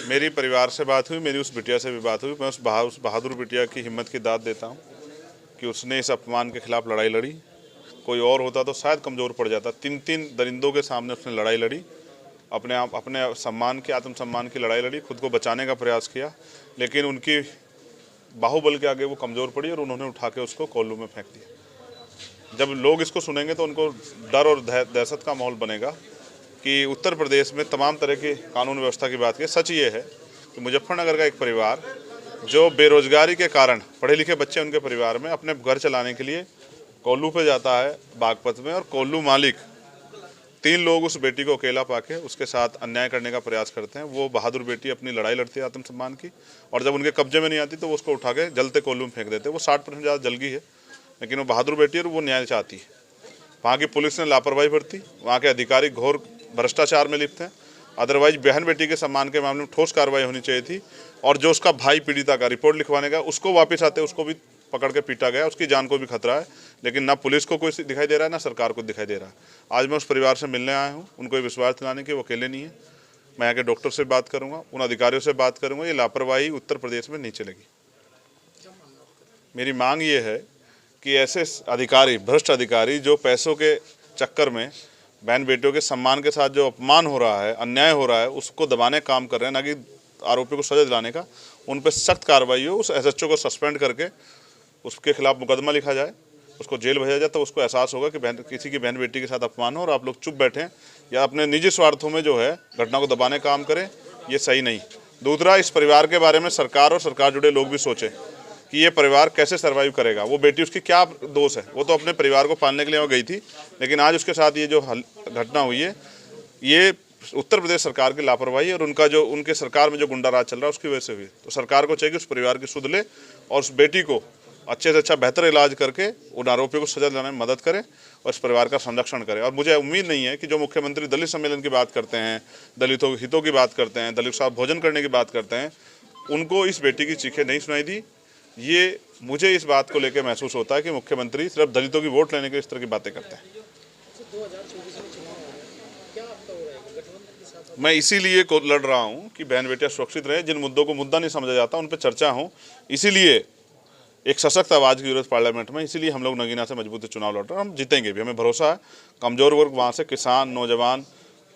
मेरी परिवार से बात हुई, मेरी उस बिटिया से भी बात हुई। मैं उस बहादुर बिटिया की हिम्मत की दाद देता हूँ कि उसने इस अपमान के खिलाफ लड़ाई लड़ी। कोई और होता तो शायद कमज़ोर पड़ जाता। 3 दरिंदों के सामने उसने लड़ाई लड़ी, अपने सम्मान की, आत्मसम्मान की लड़ाई लड़ी, खुद को बचाने का प्रयास किया, लेकिन उनकी बाहुबल के आगे वो कमज़ोर पड़ी और उन्होंने उठा के उसको कोल्लू में फेंक दिया। जब लोग इसको सुनेंगे तो उनको डर और दहशत का माहौल बनेगा कि उत्तर प्रदेश में तमाम तरह की कानून व्यवस्था की बात की। सच ये है कि मुजफ्फरनगर का एक परिवार जो बेरोजगारी के कारण, पढ़े लिखे बच्चे उनके परिवार में, अपने घर चलाने के लिए कोल्लू पे जाता है बागपत में, और कोल्लू मालिक 3 लोग उस बेटी को अकेला पाके उसके साथ अन्याय करने का प्रयास करते हैं। वो बहादुर बेटी अपनी लड़ाई लड़ती है आत्मसम्मान की, और जब उनके कब्जे में नहीं आती तो वो उसको उठा के जलते कोल्लू में फेंक देते हैं। वो 60% ज़्यादा जल गई है, लेकिन वो बहादुर बेटी है और वो न्याय चाहती है। वहाँ की पुलिस ने लापरवाही बरती, वहाँ के अधिकारी घोर भ्रष्टाचार में लिप्त हैं। अदरवाइज बहन बेटी के सम्मान के मामले में ठोस कार्रवाई होनी चाहिए थी, और जो उसका भाई पीड़िता का रिपोर्ट लिखवाने का, उसको वापस आते उसको भी पकड़ के पीटा गया, उसकी जान को भी खतरा है, लेकिन ना पुलिस को कोई दिखाई दे रहा है, ना सरकार को दिखाई दे रहा है। आज मैं उस परिवार से मिलने आया हूँ, उनको ये विश्वास दिलाने कि वो अकेले नहीं है। मैं यहाँ के डॉक्टर से बात करूँगा, उन अधिकारियों से बात करूँगा। ये लापरवाही उत्तर प्रदेश में नहीं चलेगी। मेरी मांग ये है कि ऐसे अधिकारी, भ्रष्ट अधिकारी, जो पैसों के चक्कर में बहन बेटियों के सम्मान के साथ जो अपमान हो रहा है, अन्याय हो रहा है, उसको दबाने का काम कर रहे हैं, ना कि आरोपी को सजा दिलाने का, उन पर सख्त कार्रवाई हो। उस एसएचओ को सस्पेंड करके उसके खिलाफ मुकदमा लिखा जाए, उसको जेल भेजा जाए, तो उसको एहसास होगा कि किसी की बहन बेटी के साथ अपमान हो और आप लोग चुप बैठें या अपने निजी स्वार्थों में जो है घटना को दबाने का काम करें। ये सही नहीं। दूसरा, इस परिवार के बारे में सरकार और सरकार जुड़े लोग भी सोचें कि ये परिवार कैसे सर्वाइव करेगा। वो बेटी, उसकी क्या दोष है? वो तो अपने परिवार को पालने के लिए वहाँ गई थी, लेकिन आज उसके साथ ये जो घटना हुई है, ये उत्तर प्रदेश सरकार की लापरवाही और उनके सरकार में जो गुंडा राज चल रहा है उसकी वजह से हुई। तो सरकार को चाहिए कि उस परिवार की सुध ले और उस बेटी को अच्छे से अच्छा बेहतर इलाज करके उन आरोपियों को सजा दिलाने में मदद करे और इस परिवार का संरक्षण करे। और मुझे उम्मीद नहीं है कि जो मुख्यमंत्री दलित सम्मेलन की बात करते हैं, दलितों के हितों की बात करते हैं, दलित साथ भोजन करने की बात करते हैं, उनको इस बेटी की चीखें नहीं सुनाई दी। ये मुझे इस बात को लेकर महसूस होता है कि मुख्यमंत्री सिर्फ दलितों की वोट लेने के इस तरह की बातें करते हैं। मैं इसीलिए लड़ रहा हूं कि बहन बेटियां सुरक्षित रहे। जिन मुद्दों को मुद्दा नहीं समझा जाता उन पर चर्चा हो, इसीलिए एक सशक्त आवाज़ की जरूरत पार्लियामेंट में। इसीलिए हम लोग नगीना से मजबूती चुनाव लड़ रहे हैं। हम जीतेंगे भी, हमें भरोसा है। कमज़ोर वर्ग, वहाँ से किसान, नौजवान,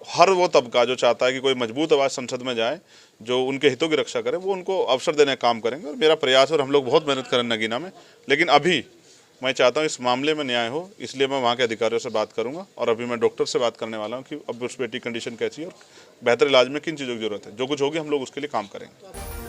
हर वो तबका जो चाहता है कि कोई मजबूत आवाज़ संसद में जाए जो उनके हितों की रक्षा करे, वो उनको अवसर देने का काम करेंगे। और मेरा प्रयास है और हम लोग बहुत मेहनत करें नगीना में। लेकिन अभी मैं चाहता हूँ इस मामले में न्याय हो, इसलिए मैं वहाँ के अधिकारियों से बात करूँगा। और अभी मैं डॉक्टर से बात करने वाला हूँ कि अब उस बेटी की कंडीशन कैसी है और बेहतर इलाज में किन चीज़ों की जरूरत है। जो कुछ होगी हम लोग उसके लिए काम करेंगे।